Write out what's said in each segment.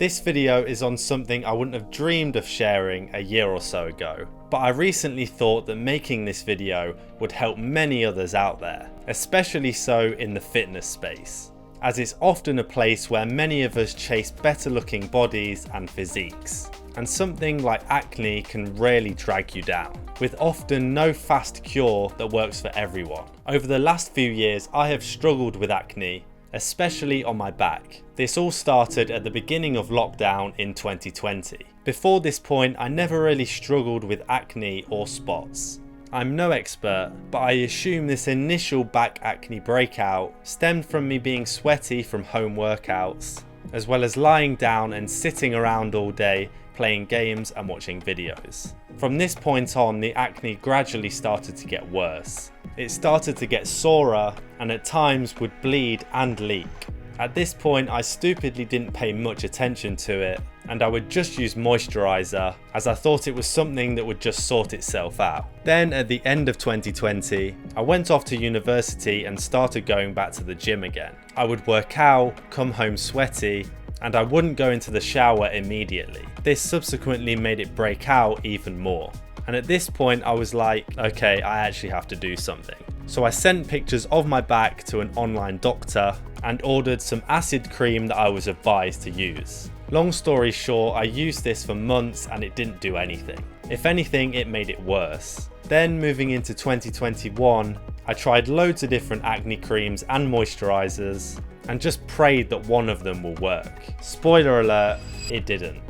This video is on something I wouldn't have dreamed of sharing a year or so ago, but I recently thought that making this video would help many others out there, especially so in the fitness space, as it's often a place where many of us chase better looking bodies and physiques, and something like acne can really drag you down, with often no fast cure that works for everyone. Over the last few years I have struggled with acne, especially on my back. This all started at the beginning of lockdown in 2020. Before this point I never really struggled with acne or spots. I'm no expert, but I assume this initial back acne breakout stemmed from me being sweaty from home workouts, as well as lying down and sitting around all day playing games and watching videos. From this point on, the acne gradually started to get worse. It started to get sorer and at times would bleed and leak. At this point I stupidly didn't pay much attention to it, and I would just use moisturiser as I thought it was something that would just sort itself out. Then at the end of 2020 I went off to university and started going back to the gym again. I would work out, come home sweaty, and I wouldn't go into the shower immediately. This subsequently made it break out even more. And at this point I was like, okay, I actually have to do something. So I sent pictures of my back to an online doctor and ordered some acid cream that I was advised to use. Long story short, I used this for months and it didn't do anything. If anything, it made it worse. Then moving into 2021, I tried loads of different acne creams and moisturisers and just prayed that one of them will work. Spoiler alert, it didn't.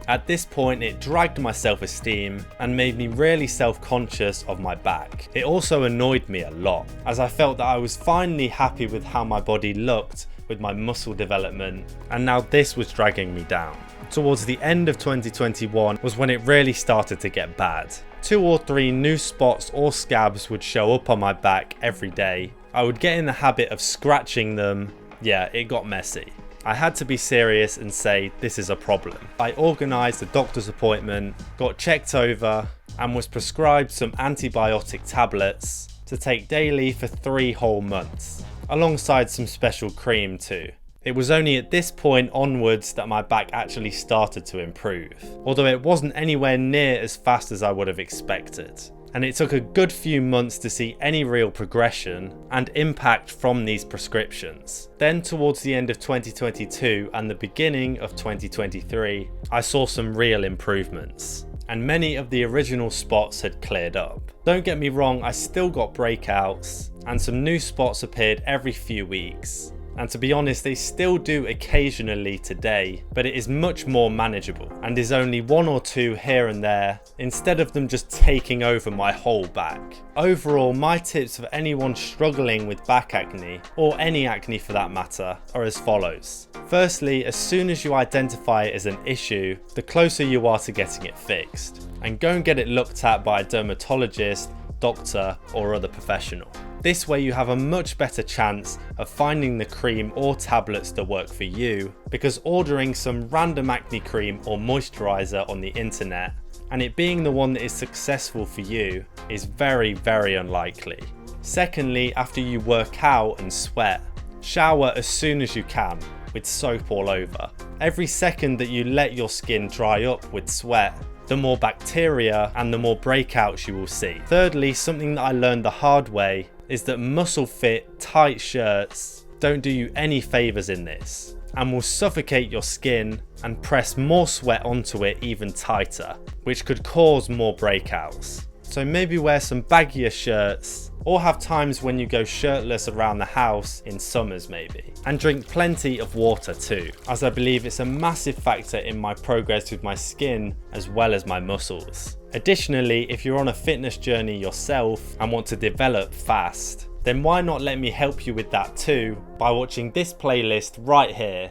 At this point it dragged my self-esteem and made me really self-conscious of my back. It also annoyed me a lot, as I felt that I was finally happy with how my body looked with my muscle development, and now this was dragging me down. Towards the end of 2021 was when it really started to get bad. 2 or 3 new spots or scabs would show up on my back every day. I would get in the habit of scratching them. Yeah, it got messy. I had to be serious and say this is a problem. I organised a doctor's appointment, got checked over, and was prescribed some antibiotic tablets to take daily for 3 whole months, alongside some special cream too. It was only at this point onwards that my back actually started to improve, although it wasn't anywhere near as fast as I would have expected. And it took a good few months to see any real progression and impact from these prescriptions. Then towards the end of 2022 and the beginning of 2023, I saw some real improvements, and many of the original spots had cleared up. Don't get me wrong, I still got breakouts, and some new spots appeared every few weeks. And to be honest, they still do occasionally today, but it is much more manageable and is only 1 or 2 here and there, instead of them just taking over my whole back. Overall, my tips for anyone struggling with back acne, or any acne for that matter, are as follows. Firstly, as soon as you identify it as an issue, the closer you are to getting it fixed, and go and get it looked at by a dermatologist, doctor, or other professional. This way you have a much better chance of finding the cream or tablets that work for you, because ordering some random acne cream or moisturiser on the internet and it being the one that is successful for you is very, very unlikely. Secondly, after you work out and sweat, shower as soon as you can with soap all over. Every second that you let your skin dry up with sweat, the more bacteria and the more breakouts you will see. Thirdly, something that I learned the hard way is that muscle fit, tight shirts don't do you any favours in this, and will suffocate your skin and press more sweat onto it even tighter, which could cause more breakouts. So maybe wear some baggier shirts, or have times when you go shirtless around the house in summers maybe. And drink plenty of water too, as I believe it's a massive factor in my progress with my skin as well as my muscles. Additionally, if you're on a fitness journey yourself and want to develop fast, then why not let me help you with that too by watching this playlist right here,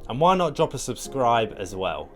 and why not drop a subscribe as well.